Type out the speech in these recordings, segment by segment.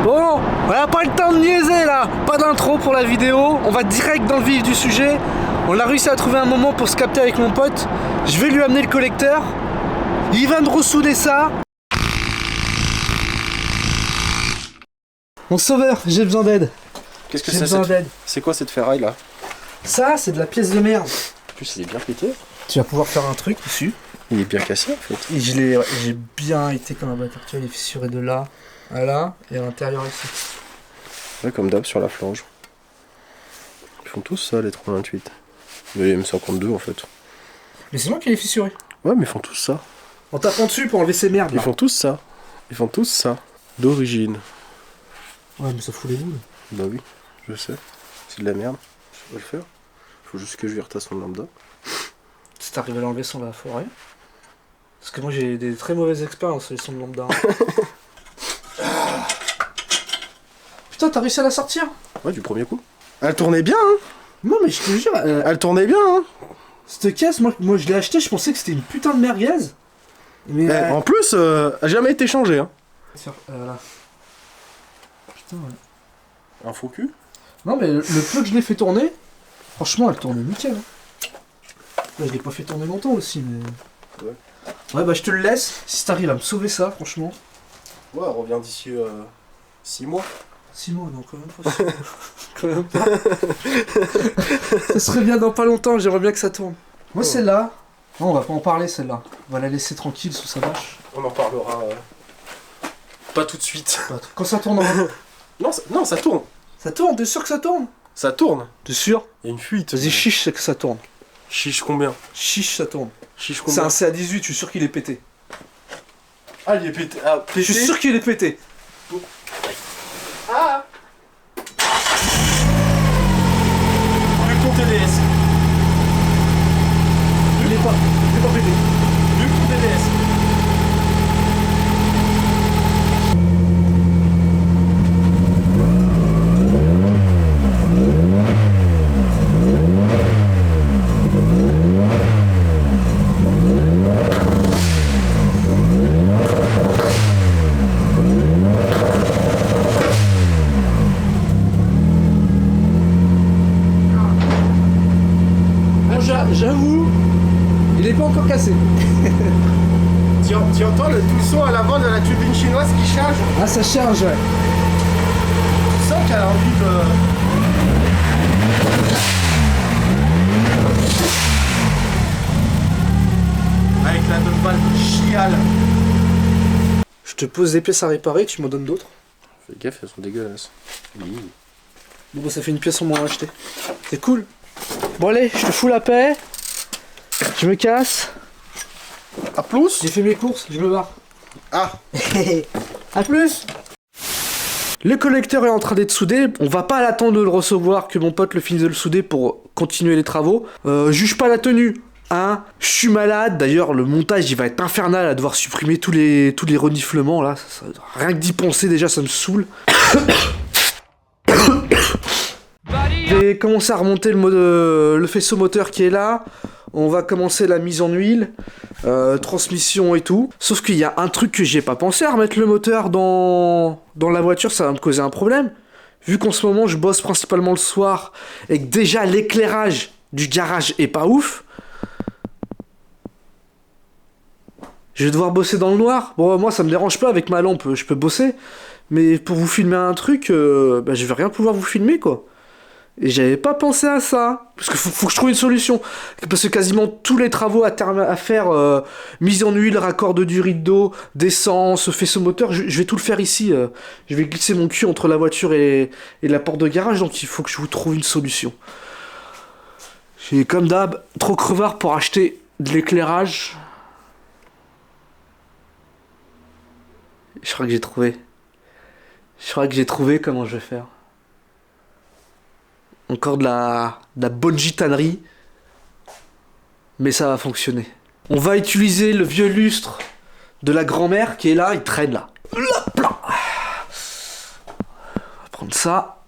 Bon, on n'a pas le temps de niaiser là, pas d'intro pour la vidéo, on va direct dans le vif du sujet. On a réussi à trouver un moment pour se capter avec mon pote. Je vais lui amener le collecteur. Il va me ressouder ça. Mon sauveur, j'ai besoin d'aide. Qu'est-ce que J'ai c'est besoin d'aide. C'est quoi cette ferraille là? Ça, c'est de la pièce de merde. En plus, il est bien pété. Tu vas pouvoir faire un truc dessus. Il est bien cassé en fait. Et j'ai bien été comme un bâtard. Tu vois, il est fissuré de là à là et à l'intérieur ici. Ouais, comme d'hab sur la flange. Ils font tous ça, les 328. Les M52 en fait. Mais c'est moi qui l'ai fissuré. Ouais, mais ils font tous ça. En tapant dessus pour enlever ces merdes. Ils Là. font tous ça. Ils font tous ça. D'origine. Ouais, mais ça fout les boules. Bah oui, je sais. C'est de la merde. Je vais le faire. Faut juste que je lui retasse son lambda. Si t'arrives à l'enlever sans la forêt. Parce que moi j'ai des très mauvaises expériences sur les sons de lambda. Putain, t'as réussi à la sortir? Ouais, du premier coup. Elle tournait bien, hein. Non, mais je te jure, Elle tournait bien, hein. cette caisse, moi je l'ai acheté, je pensais que c'était une putain de merguez. Mais. En plus, elle a jamais été changée, hein. Là. Putain, ouais. Un faux cul. Non, mais le peu que je l'ai fait tourner, franchement, elle tournait nickel. Hein. Là, je l'ai pas fait tourner longtemps aussi, mais. Ouais. Ouais, bah je te le laisse. Si t'arrives à me sauver ça, franchement. Ouais, elle revient d'ici 6 mois. 6 mois, non, quand même pas. 6 mois. Quand même pas. Ça serait bien dans pas longtemps, j'aimerais bien que ça tourne. Moi, celle-là. Non, on va pas en parler, celle-là. On va la laisser tranquille sous sa vache. On en parlera pas tout de suite. Quand ça tournera. Non, ça tourne. Ça tourne, t'es sûr que ça tourne? Ça tourne. T'es sûr? Il y a une fuite. Vas-y, chiche, c'est que ça tourne. Chiche combien? Chiche, ça tourne. Chiche C'est combien? un CA18, je suis sûr qu'il est pété. Ah, il est pété. Ah, pété. Je suis sûr qu'il est pété. Ah. Plus que ton TDS. Il est pas pété. Plus que ton TDS. Bon, j'avoue, il est pas encore cassé. Tu entends le tout son à l'avant de la turbine chinoise qui charge? Ah, ça charge, ouais. Tu sens qu'elle a envie de... Avec la bonne balle chiale. Je te pose des pièces à réparer, tu m'en donnes d'autres. Fais gaffe, elles sont dégueulasses. Oui. Bon, bah, ça fait une pièce en moins à acheter. C'est cool. Bon, allez, je te fous la paix. Je me casse. À plus. J'ai fait mes courses, je me barre. Ah. A plus. Le collecteur est en train d'être soudé. On va pas l'attendre de le recevoir, que mon pote le finisse de le souder pour continuer les travaux. Juge pas la tenue. Hein, je suis malade. D'ailleurs, le montage il va être infernal à devoir supprimer tous les reniflements là. Rien que d'y penser déjà, ça me saoule. Je vais commencer à remonter le faisceau moteur qui est là. On va commencer la mise en huile, transmission et tout. Sauf qu'il y a un truc que j'ai pas pensé à remettre le moteur dans la voiture, ça va me causer un problème. Vu qu'en ce moment je bosse principalement le soir et que déjà l'éclairage du garage est pas ouf. Je vais devoir bosser dans le noir. Bon, moi ça me dérange pas avec ma lampe, je peux bosser. Mais pour vous filmer un truc, bah, je vais rien pouvoir vous filmer quoi. Et j'avais pas pensé à ça. Parce qu'il faut que je trouve une solution. Parce que quasiment tous les travaux à faire, mise en huile, raccord de durite d'eau, d'essence, faisceau moteur, je vais tout le faire ici. Je vais glisser mon cul entre la voiture et la porte de garage, donc il faut que je vous trouve une solution. J'ai comme d'hab trop crevard pour acheter de l'éclairage. Je crois que j'ai trouvé. Je crois que j'ai trouvé comment je vais faire. Encore de la bonne gitanerie. Mais ça va fonctionner. On va utiliser le vieux lustre de la grand-mère qui est là, il traîne là. Hop là. On va prendre ça.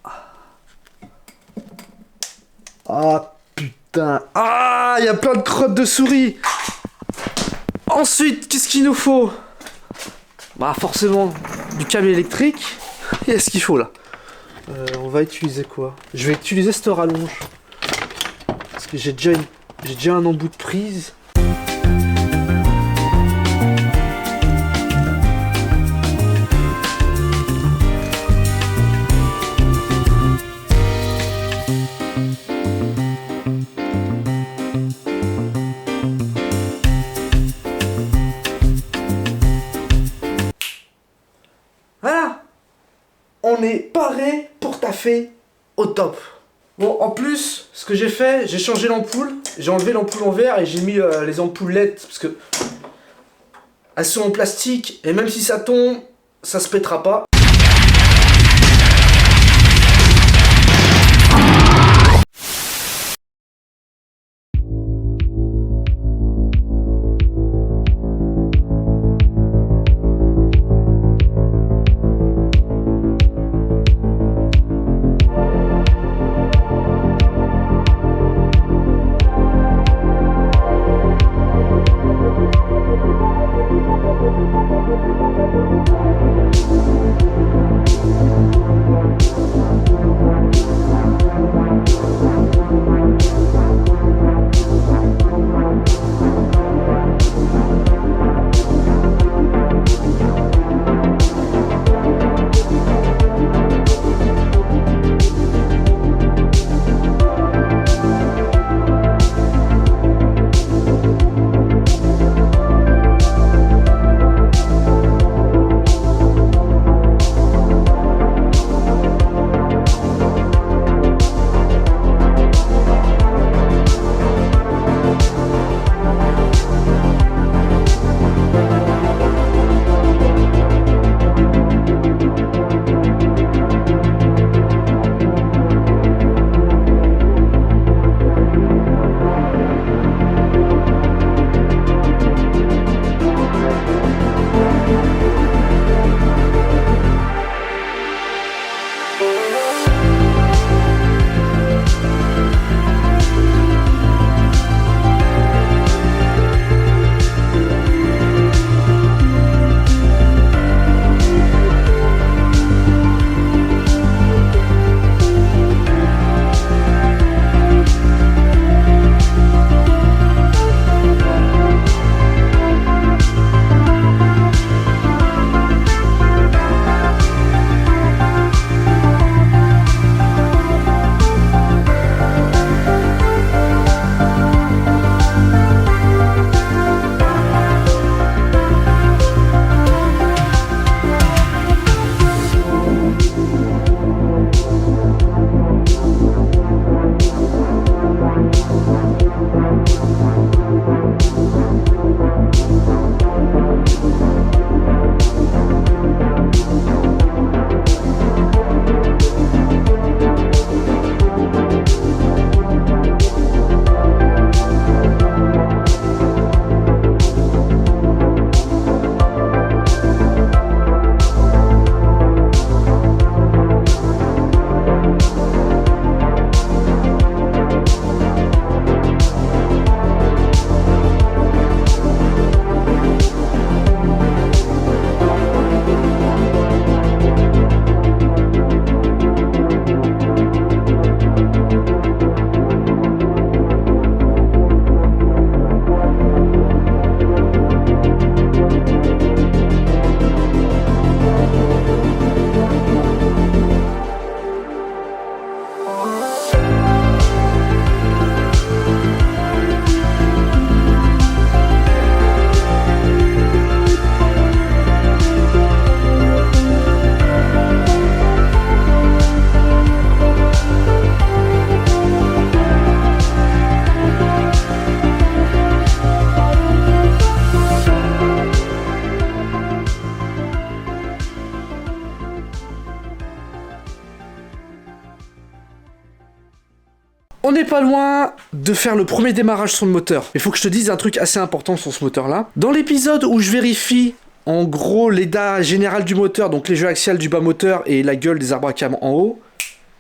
Ah putain. Ah, il y a plein de crottes de souris. Ensuite, qu'est-ce qu'il nous faut? Bah forcément, du câble électrique. il y a ce qu'il faut là. On va utiliser quoi? Je vais utiliser cette rallonge. Parce que j'ai déjà un embout de prise. Voilà, on est paré pour taffer au top. Bon, en plus, ce que j'ai fait, j'ai changé l'ampoule, j'ai enlevé l'ampoule en verre et j'ai mis les ampoules LED parce que elles sont en plastique et même si ça tombe, ça se pètera pas. On n'est pas loin de faire le premier démarrage sur le moteur. Il faut que je te dise un truc assez important sur ce moteur-là. Dans l'épisode où je vérifie en gros l'état général du moteur, donc les jeux axiales du bas moteur et la gueule des arbres à cam en haut,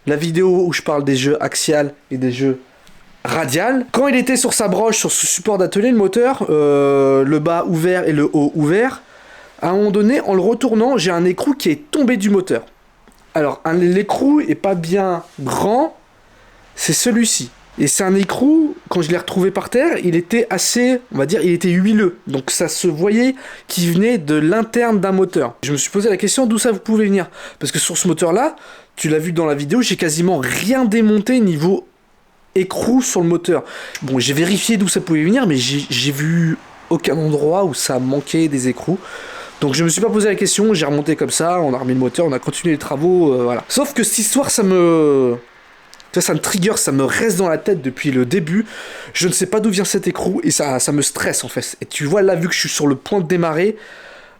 la vidéo où je parle des jeux axial et des jeux radial, quand il était sur sa broche, sur ce support d'atelier, le moteur, le bas ouvert et le haut ouvert, à un moment donné, en le retournant, j'ai un écrou qui est tombé du moteur. Alors, l'écrou est pas bien grand, c'est celui-ci. Et c'est un écrou, quand je l'ai retrouvé par terre, il était assez, on va dire, il était huileux. Donc ça se voyait qu'il venait de l'interne d'un moteur. Je me suis posé la question d'où ça pouvait venir. Parce que sur ce moteur-là, tu l'as vu dans la vidéo, j'ai quasiment rien démonté niveau écrou sur le moteur. Bon, j'ai vérifié d'où ça pouvait venir, mais j'ai vu aucun endroit où ça manquait des écrous. Donc je me suis pas posé la question, j'ai remonté comme ça, on a remis le moteur, on a continué les travaux, voilà. Sauf que cette histoire, ça me trigger, ça me reste dans la tête depuis le début. Je ne sais pas d'où vient cet écrou et ça me stresse en fait. Et tu vois là, vu que je suis sur le point de démarrer,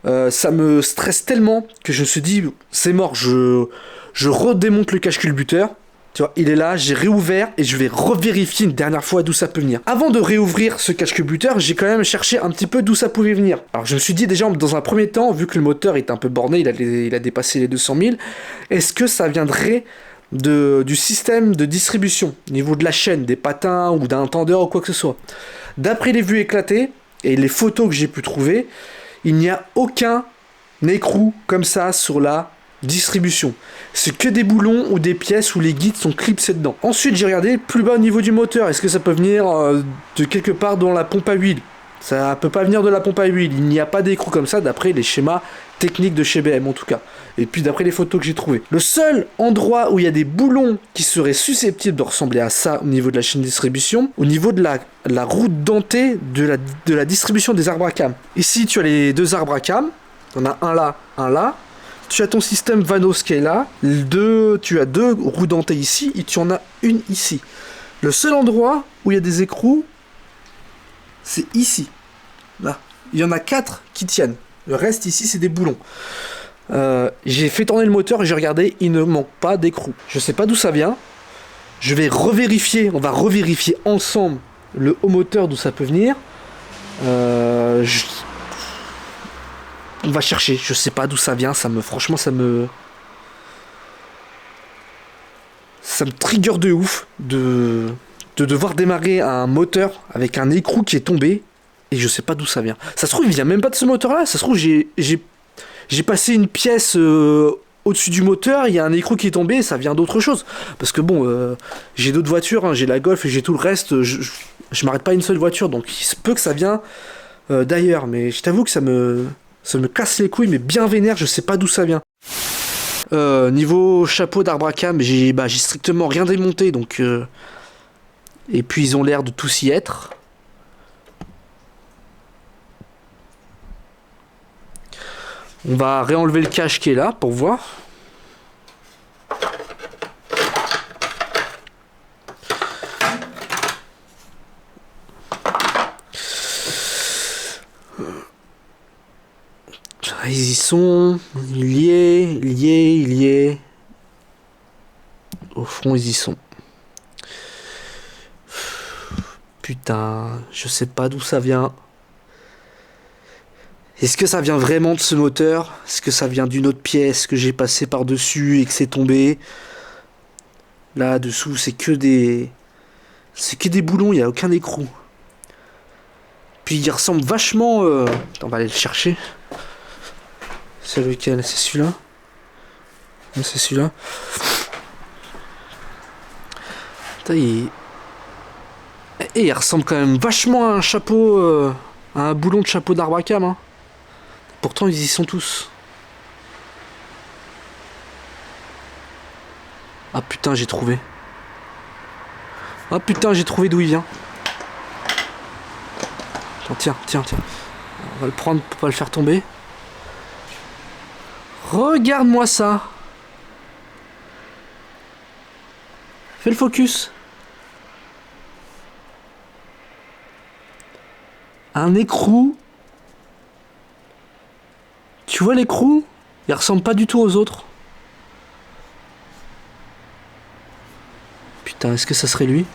ça me stresse tellement que je me suis dit, c'est mort, je redémonte le cache-culbuteur. Tu vois, il est là, j'ai réouvert et je vais revérifier une dernière fois d'où ça peut venir. Avant de réouvrir ce cache-culbuteur, j'ai quand même cherché un petit peu d'où ça pouvait venir. Alors je me suis dit déjà, dans un premier temps, vu que le moteur est un peu borné, il a dépassé les 200 000, est-ce que ça viendrait du système de distribution, au niveau de la chaîne, des patins ou d'un tendeur ou quoi que ce soit. D'après les vues éclatées et les photos que j'ai pu trouver, il n'y a aucun écrou comme ça sur la distribution. C'est que des boulons ou des pièces où les guides sont clipsés dedans. Ensuite, j'ai regardé plus bas au niveau du moteur. Est-ce que ça peut venir de quelque part dans la pompe à huile? Ça peut pas venir de la pompe à huile. Il n'y a pas d'écrou comme ça d'après les schémas techniques de chez BM en tout cas. Et puis d'après les photos que j'ai trouvées. Le seul endroit où il y a des boulons qui seraient susceptibles de ressembler à ça au niveau de la chaîne de distribution, au niveau de la route dentée de la distribution des arbres à cam. Ici tu as les deux arbres à cam. On a un là, un là. Tu as ton système Vanos qui est là. Tu as deux roues dentées ici et tu en as une ici. Le seul endroit où il y a des écrous, c'est ici. Là. Il y en a 4 qui tiennent. Le reste ici, c'est des boulons. J'ai fait tourner le moteur et j'ai regardé, il ne manque pas d'écrou. Je sais pas d'où ça vient. Je vais revérifier, on va revérifier ensemble le haut moteur d'où ça peut venir. On va chercher, je sais pas d'où ça vient, franchement ça me trigger de ouf de devoir démarrer un moteur avec un écrou qui est tombé et je sais pas d'où ça vient. Ça se trouve il vient même pas de ce moteur là, ça se trouve j'ai passé une pièce au-dessus du moteur, il y a un écrou qui est tombé et ça vient d'autre chose. Parce que bon, j'ai d'autres voitures, hein, j'ai la Golf et j'ai tout le reste, je m'arrête pas à une seule voiture, donc il se peut que ça vient d'ailleurs, mais je t'avoue que ça me casse les couilles, mais bien vénère, je sais pas d'où ça vient. Niveau chapeau d'arbre à cam, j'ai strictement rien démonté, donc et puis ils ont l'air de tous y être. On va réenlever le cache qui est là pour voir. Ils y sont liés. Au fond, ils y sont. Putain, je sais pas d'où ça vient. Est-ce que ça vient vraiment de ce moteur? Est-ce que ça vient d'une autre pièce que j'ai passé par-dessus et que c'est tombé? Là-dessous, c'est que des boulons, il n'y a aucun écrou. Puis il ressemble vachement... On va aller le chercher. C'est lequel? C'est celui-là? C'est celui-là. Putain, il ressemble quand même vachement à un chapeau... à un boulon de chapeau d'arbre à cam, hein. Pourtant, ils y sont tous. Ah putain, j'ai trouvé. Ah putain, j'ai trouvé d'où il vient. Attends, tiens. On va le prendre pour pas le faire tomber. Regarde-moi ça. Fais le focus. Un écrou. Tu vois l'écrou? Il ressemble pas du tout aux autres. Putain, est-ce que ça serait lui?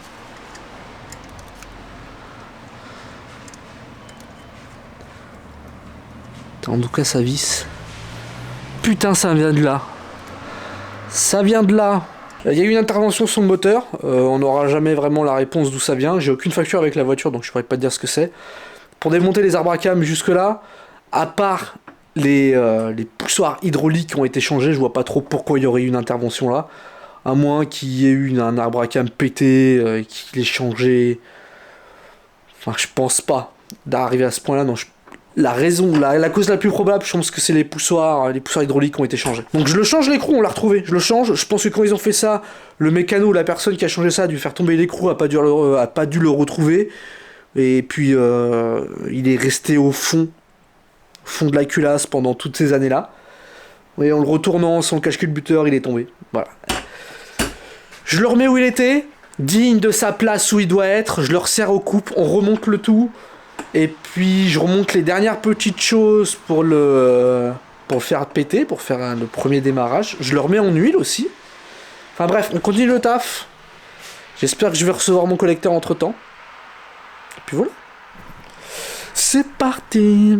En tout cas, ça visse. Putain, ça vient de là. Ça vient de là. Il y a eu une intervention sur le moteur. On n'aura jamais vraiment la réponse d'où ça vient. J'ai aucune facture avec la voiture, donc je pourrais pas te dire ce que c'est. Pour démonter les arbres à cam jusque là, à part les poussoirs hydrauliques ont été changés, je vois pas trop pourquoi il y aurait eu une intervention là. À moins qu'il y ait eu un arbre à cam pété, qu'il ait changé. Enfin, je pense pas d'arriver à ce point-là. Non, la raison, la cause la plus probable, je pense que c'est les poussoirs hydrauliques qui ont été changés. Donc je le change l'écrou, on l'a retrouvé. Je le change. Je pense que quand ils ont fait ça, le mécano, la personne qui a changé ça, a dû faire tomber l'écrou, a pas dû le retrouver. Et puis il est resté au fond de la culasse pendant toutes ces années-là. Et en le retournant, son cache-culbuteur, il est tombé. Voilà. Je le remets où il était, digne de sa place où il doit être, je le resserre aux coupes, on remonte le tout, et puis je remonte les dernières petites choses pour le faire péter, pour faire le premier démarrage. Je le remets en huile aussi. Enfin bref, on continue le taf. J'espère que je vais recevoir mon collecteur entre temps. Et puis voilà. C'est parti.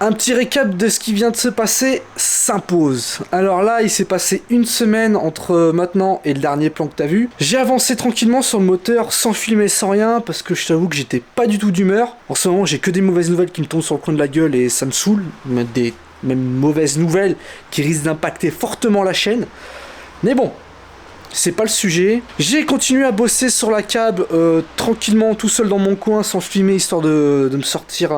Un petit récap de ce qui vient de se passer s'impose. Alors là, il s'est passé une semaine entre maintenant et le dernier plan que t'as vu. J'ai avancé tranquillement sur le moteur, sans filmer, sans rien, parce que je t'avoue que j'étais pas du tout d'humeur. En ce moment, j'ai que des mauvaises nouvelles qui me tombent sur le coin de la gueule et ça me saoule. Même mauvaises nouvelles qui risquent d'impacter fortement la chaîne. Mais bon, c'est pas le sujet. J'ai continué à bosser sur la cab tranquillement, tout seul dans mon coin, sans filmer, histoire de me sortir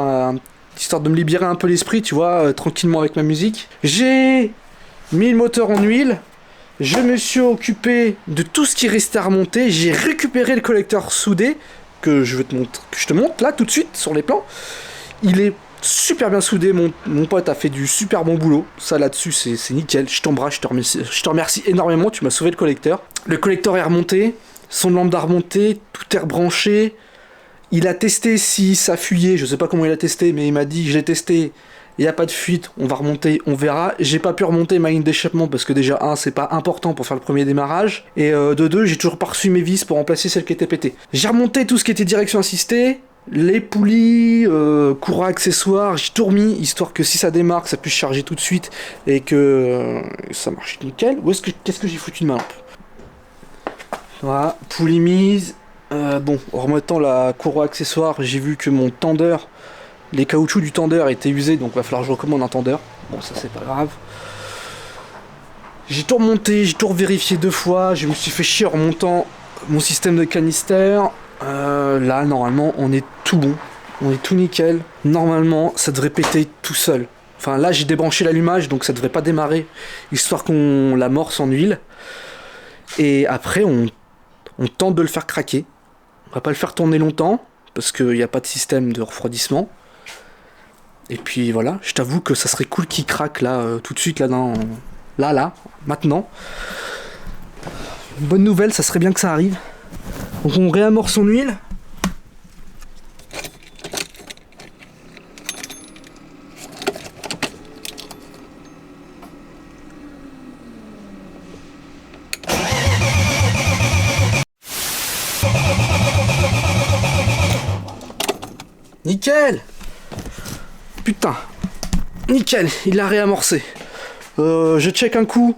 histoire de me libérer un peu l'esprit, tu vois, tranquillement avec ma musique. J'ai mis le moteur en huile, je me suis occupé de tout ce qui restait à remonter, j'ai récupéré le collecteur soudé, que je te montre là tout de suite sur les plans. Il est super bien soudé, mon pote a fait du super bon boulot, ça là-dessus c'est nickel, je t'embrasse, je te remercie énormément, tu m'as sauvé le collecteur. Le collecteur est remonté, son lambda remonté, tout est rebranché. Il a testé si ça fuyait, je sais pas comment il a testé, mais il m'a dit je l'ai testé, il n'y a pas de fuite, on va remonter, on verra. J'ai pas pu remonter ma ligne d'échappement parce que déjà, c'est pas important pour faire le premier démarrage, et de deux, j'ai toujours pas reçu mes vis pour remplacer celles qui étaient pétées. J'ai remonté tout ce qui était direction assistée, les poulies, courroie accessoires, j'ai tout remis, histoire que si ça démarre, que ça puisse charger tout de suite, et que ça marche nickel. Qu'est-ce que j'ai foutu de ma lampe? Voilà, poulie mise. Bon, en remettant la courroie accessoire, j'ai vu que mon tendeur, les caoutchoucs du tendeur étaient usés, donc va falloir que je recommande un tendeur. Bon, ça c'est pas grave. J'ai tout remonté, j'ai tout revérifié 2 fois, je me suis fait chier en remontant mon système de canister. Là, normalement, on est tout bon, on est tout nickel. Normalement, ça devrait péter tout seul. Enfin, là, j'ai débranché l'allumage, donc ça devrait pas démarrer, histoire qu'on l'amorce en huile. Et après, on tente de le faire craquer. On va pas le faire tourner longtemps, parce qu'il n'y a pas de système de refroidissement. Et puis voilà, je t'avoue que ça serait cool qu'il craque là, tout de suite, là, maintenant. Une bonne nouvelle, ça serait bien que ça arrive. Donc on réamorce son huile. Nickel! Putain! Nickel, il l'a réamorcé. Je check un coup.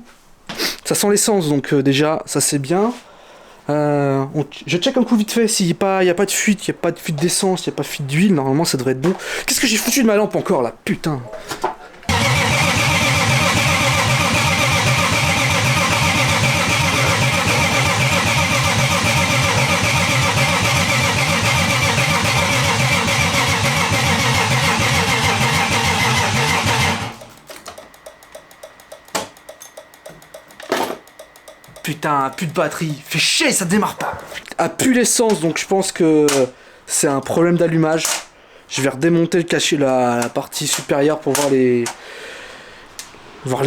Ça sent l'essence, donc déjà, ça c'est bien. Je check un coup vite fait s'il n'y a pas de fuite, il n'y a pas de fuite d'essence, il n'y a pas de fuite d'huile, normalement ça devrait être bon. Qu'est-ce que j'ai foutu de ma lampe encore là? Putain! Putain, plus de batterie, fait chier, ça démarre pas. A plus l'essence, donc je pense que c'est un problème d'allumage. Je vais redémonter le cachet, la partie supérieure pour voir les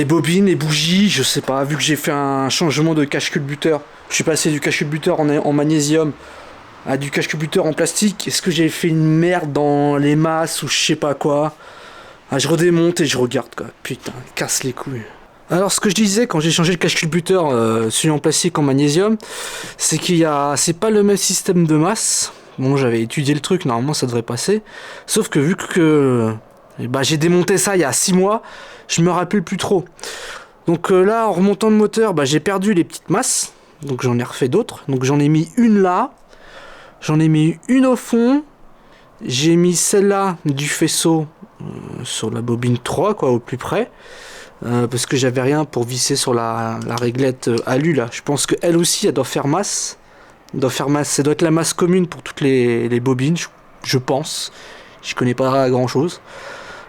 bobines, les bougies, je sais pas, vu que j'ai fait un changement de cache-culbuteur. Je suis passé du cache-culbuteur en magnésium à du cache-culbuteur en plastique. Est-ce que j'ai fait une merde dans les masses ou je sais pas quoi? Je redémonte et je regarde quoi. Putain, casse les couilles. Alors ce que je disais quand j'ai changé le cache-culbuteur celui en plastique en magnésium, c'est c'est pas le même système de masse. Bon, j'avais étudié le truc, normalement ça devrait passer. Sauf que vu que j'ai démonté ça il y a 6 mois, je me rappelle plus trop. Donc là, en remontant le moteur, j'ai perdu les petites masses. Donc j'en ai refait d'autres. Donc j'en ai mis une là, j'en ai mis une au fond, j'ai mis celle-là du faisceau sur la bobine 3, quoi, au plus près. Parce que j'avais rien pour visser sur la réglette alu là. Je pense qu'elle aussi, elle doit faire masse. Ça doit être la masse commune pour toutes les bobines, je pense. Je connais pas grand chose.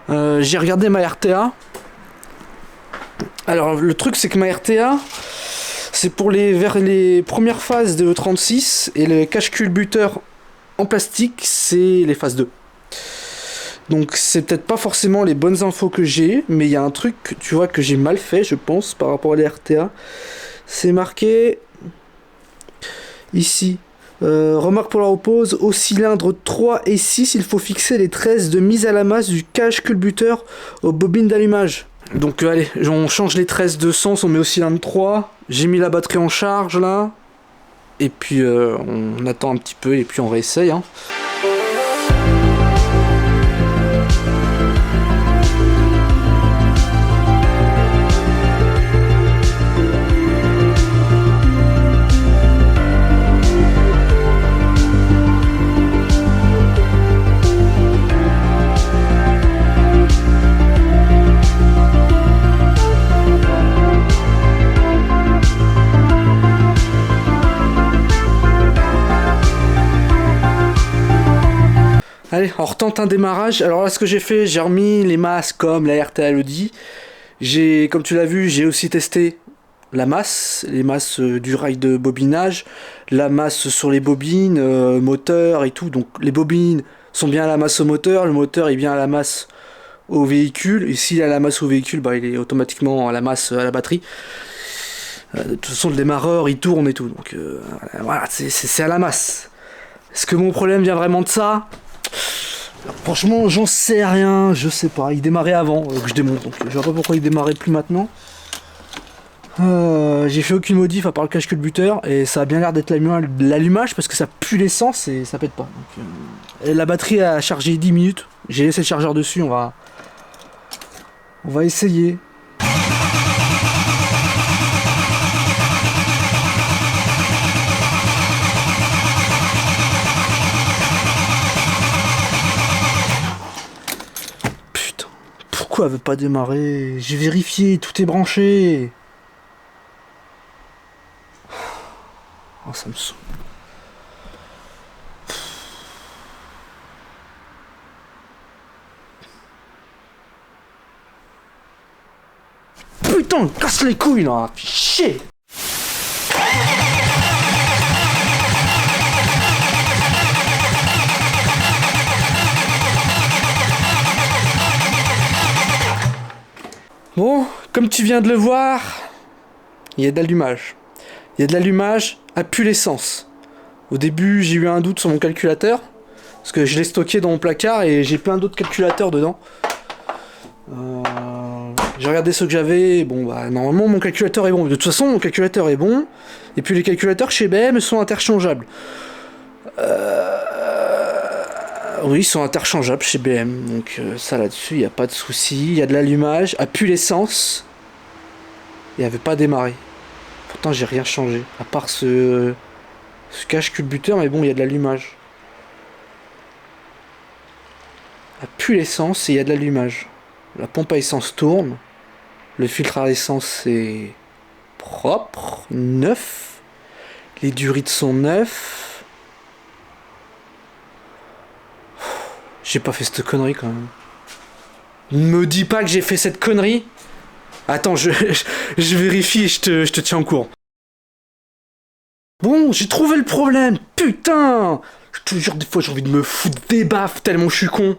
J'ai regardé ma RTA. Alors le truc c'est que ma RTA, c'est pour vers les premières phases de E36 et le cache culbuteur en plastique, c'est les phases 2. Donc c'est peut-être pas forcément les bonnes infos que j'ai, mais il y a un truc, tu vois, que j'ai mal fait, je pense, par rapport à la RTA. C'est marqué ici. Remarque pour la repose, au cylindre 3 et 6, il faut fixer les tresses de mise à la masse du cache culbuteur aux bobines d'allumage. Donc allez, on change les tresses de sens, on met au cylindre 3. J'ai mis la batterie en charge là. Et puis on attend un petit peu et puis on réessaye. Hein. Allez, on retente un démarrage. Alors là, ce que j'ai fait, j'ai remis les masses comme la RTA le dit. Comme tu l'as vu, j'ai aussi testé la masse, les masses du rail de bobinage, la masse sur les bobines, moteur et tout. Donc les bobines sont bien à la masse au moteur, le moteur est bien à la masse au véhicule. Et s'il a la masse au véhicule, bah, il est automatiquement à la masse à la batterie. De toute façon, le démarreur, il tourne et tout. Donc voilà, c'est à la masse. Est-ce que mon problème vient vraiment de ça ? Franchement, j'en sais rien, je sais pas. Il démarrait avant que je démonte, donc je vois pas pourquoi il démarrait plus maintenant. J'ai fait aucune modif à part le cache culbuteur et ça a bien l'air d'être l'allumage parce que ça pue l'essence et ça pète pas. Donc, et la batterie a chargé 10 minutes. J'ai laissé le chargeur dessus, on va essayer. Pourquoi elle veut pas démarrer? J'ai vérifié, tout est branché. Oh, ça me saoule. Putain, casse les couilles là, chier. Bon, comme tu viens de le voir, il y a de l'allumage. Il y a de l'allumage à pu l'essence. Au début, j'ai eu un doute sur mon calculateur, parce que je l'ai stocké dans mon placard et j'ai plein d'autres calculateurs dedans. J'ai regardé ceux que j'avais, bon bah normalement mon calculateur est bon. De toute façon, mon calculateur est bon, et puis les calculateurs chez BM sont interchangeables. Oui, ils sont interchangeables chez BM, donc ça là-dessus, il n'y a pas de souci. Il y a de l'allumage, à pu l'essence, et elle veut pas démarrer. Pourtant, j'ai rien changé, à part ce cache culbuteur, mais bon, il y a de l'allumage. À pu l'essence, et il y a de l'allumage. La pompe à essence tourne, le filtre à essence est propre, neuf, les durites sont neufs. J'ai pas fait cette connerie quand même. Ne me dis pas que j'ai fait cette connerie. Attends, je vérifie et je te tiens au courant. Bon, j'ai trouvé le problème. Putain, je te jure, des fois j'ai envie de me foutre des baffes tellement je suis con.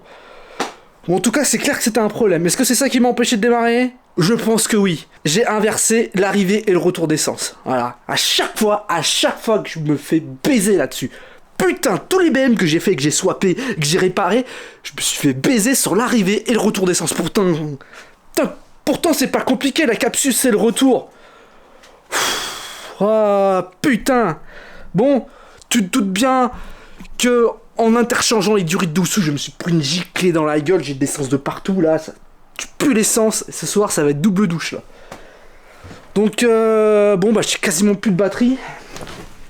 Bon, en tout cas, c'est clair que c'était un problème. Est-ce que c'est ça qui m'a empêché de démarrer? Je pense que oui. J'ai inversé l'arrivée et le retour d'essence. Voilà. À chaque fois que je me fais baiser là-dessus. Putain, tous les BM que j'ai fait, que j'ai swappé, que j'ai réparé, je me suis fait baiser sur l'arrivée et le retour d'essence. Pourtant, c'est pas compliqué, la capsule, c'est le retour. Ah, putain. Bon, tu te doutes bien que en interchangeant les durites dessous, je me suis pris une giclée dans la gueule, j'ai de l'essence de partout, là. Tu pues l'essence, et ce soir, ça va être double douche, là. Donc, bon, bah, j'ai quasiment plus de batterie.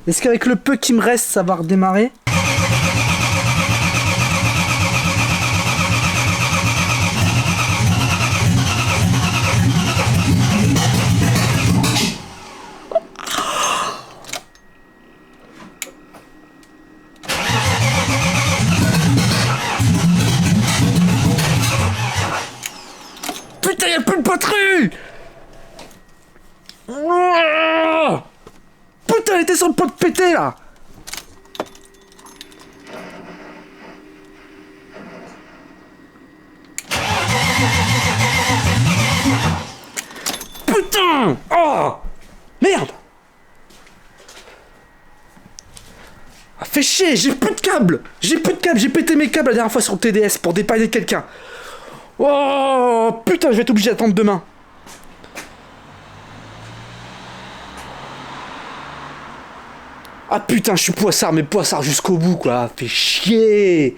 Est-ce qu'avec le peu qui me reste, ça va redémarrer? l'intrus! Oh putain, elle était sur le point de péter, là! Putain! Oh! Merde! Ah, fait chier, j'ai plus de câbles! J'ai pété mes câbles la dernière fois sur le TDS pour dépanner quelqu'un. Oh! Putain, je vais être obligé d'attendre demain. Ah putain, je suis poissard, mais poissard jusqu'au bout, quoi. Fait chier!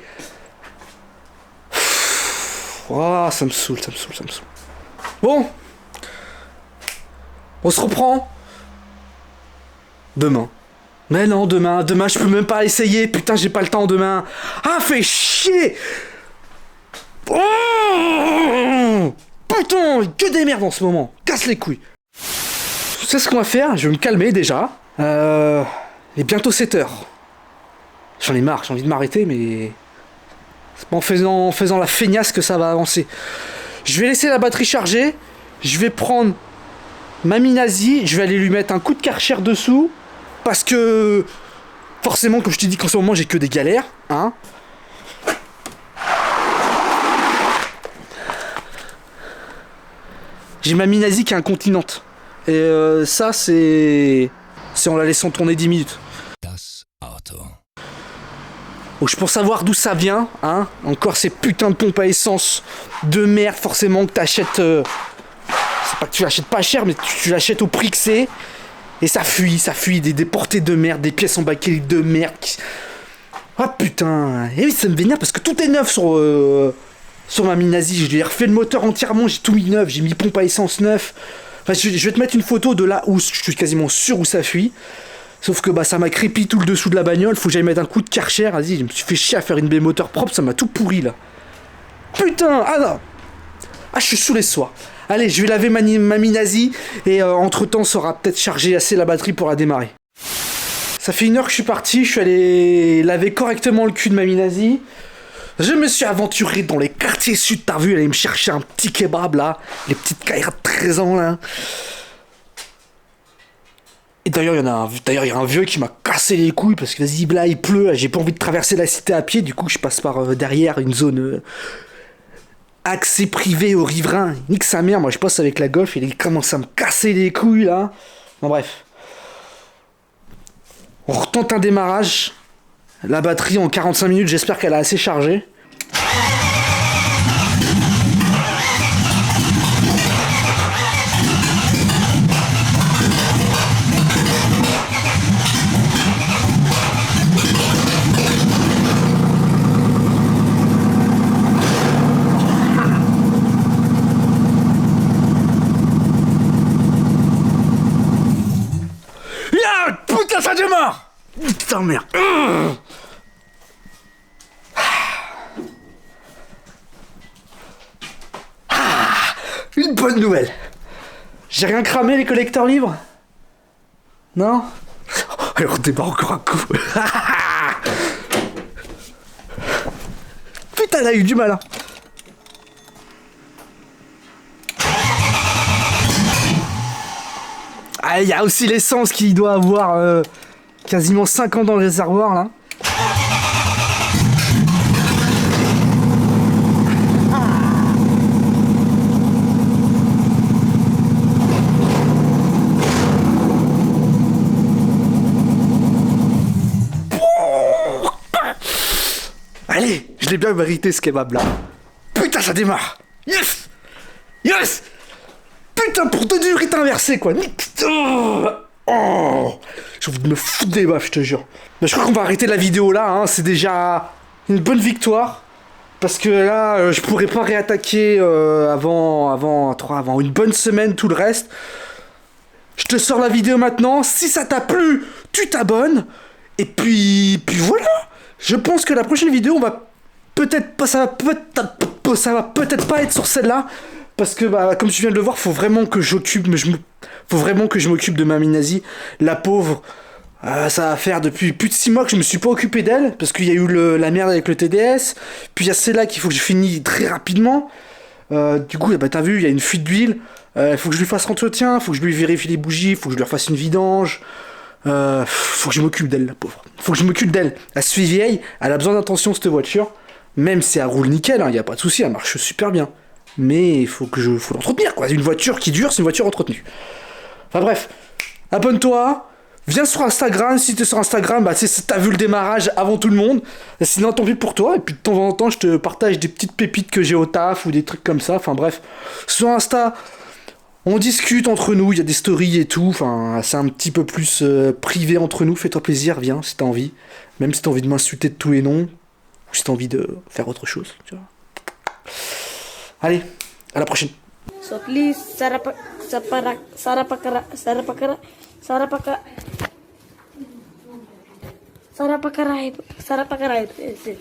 Oh, ça me saoule. Bon! On se reprend demain. Mais non, demain, je peux même pas essayer. Putain, j'ai pas le temps demain. Ah, fait chier. Oh putain, que des merdes en ce moment. Casse les couilles. Tu sais ce qu'on va faire? Je vais me calmer déjà. Il est bientôt 7h. J'en ai marre, j'ai envie de m'arrêter, mais... c'est pas en faisant la feignasse que ça va avancer. Je vais laisser la batterie chargée. Je vais prendre... Mamie Nazie, je vais aller lui mettre un coup de Karcher dessous, parce que forcément, comme je t'ai dit qu'en ce moment j'ai que des galères, hein. J'ai Mamie Nazie qui est incontinente. Et ça c'est en la laissant tourner 10 minutes. Donc pour savoir d'où ça vient, hein, encore ces putains de pompes à essence de merde forcément que t'achètes... c'est pas que tu l'achètes pas cher, mais tu l'achètes au prix que c'est. Et ça fuit, des portées de merde, des pièces en bakélite de merde. Ah putain. Et oui, ça me vénère parce que tout est neuf sur Mamie Nazie. Je lui ai refait le moteur entièrement, j'ai tout mis neuf, j'ai mis pompe à essence neuf. Enfin, je vais te mettre une photo de là où je suis quasiment sûr où ça fuit. Sauf que bah ça m'a crépi tout le dessous de la bagnole, faut que j'aille mettre un coup de Karcher. Vas-y, je me suis fait chier à faire une baie moteur propre, ça m'a tout pourri là. Putain, ah non. Ah, je suis saoulé ce soir. Allez, je vais laver Mamie Nazie et entre temps, ça aura peut-être chargé assez la batterie pour la démarrer. Ça fait 1 heure que je suis parti, je suis allé laver correctement le cul de Mamie Nazie. Je me suis aventuré dans les quartiers sud, t'as vu, aller me chercher un petit kebab là, les petites caïras de 13 ans là. Et d'ailleurs, il y a un vieux qui m'a cassé les couilles parce que vas-y, là, il pleut, là, j'ai pas envie de traverser la cité à pied, du coup, je passe par derrière une zone accès privé aux riverains. Nique sa mère, moi je passe avec la Golf et il commence à me casser les couilles là. Bon, bref. On retente un démarrage. La batterie en 45 minutes, j'espère qu'elle a assez chargé. Putain, ça démarre! Putain, merde! Une bonne nouvelle! J'ai rien cramé les collecteurs libres? Non? Alors on démarre encore un coup! Putain, elle a eu du mal, hein! Ah, il y a aussi l'essence qui doit avoir quasiment 5 ans dans le réservoir là. Allez, je l'ai bien mérité ce kebab là. Putain, ça démarre. Yes! Yes! Putain, pour te dire, il est inversé quoi. Oh, j'ai envie de me foutre des baffes, je te jure. Mais je crois qu'on va arrêter la vidéo là, hein. C'est déjà une bonne victoire. Parce que là, je pourrais pas réattaquer avant une bonne semaine tout le reste. Je te sors la vidéo maintenant. Si ça t'a plu, tu t'abonnes. Et puis voilà. Je pense que la prochaine vidéo, on va peut-être pas, ça va peut-être pas être sur celle-là. Parce que, bah, comme tu viens de le voir, faut vraiment que je m'occupe de Mamie Nazie. La pauvre, ça va faire depuis plus de 6 mois que je me suis pas occupé d'elle. Parce qu'il y a eu la merde avec le TDS. Puis il y a celle-là qu'il faut que je finisse très rapidement. Du coup, bah, t'as vu, il y a une fuite d'huile. Faut que je lui fasse l'entretien, faut que je lui vérifie les bougies, faut que je lui refasse une vidange. Faut que je m'occupe d'elle, la pauvre. Faut que je m'occupe d'elle. Elle se fait vieille, elle a besoin d'attention, cette voiture. Même si elle roule nickel, y a pas de souci, elle marche super bien. Mais il faut l'entretenir, quoi. Une voiture qui dure, c'est une voiture entretenue. Enfin bref, abonne-toi. Viens sur Instagram, si t'es sur Instagram, bah t'as vu le démarrage avant tout le monde. Sinon tant pis pour toi, et puis de temps en temps je te partage des petites pépites que j'ai au taf ou des trucs comme ça, enfin bref. Sur Insta, on discute entre nous, il y a des stories et tout, enfin c'est un petit peu plus privé entre nous, fais-toi plaisir, viens si t'as envie. Même si t'as envie de m'insulter de tous les noms, ou si t'as envie de faire autre chose, tu vois. Allez, à la prochaine. So please, Sarapakara, yes, yes.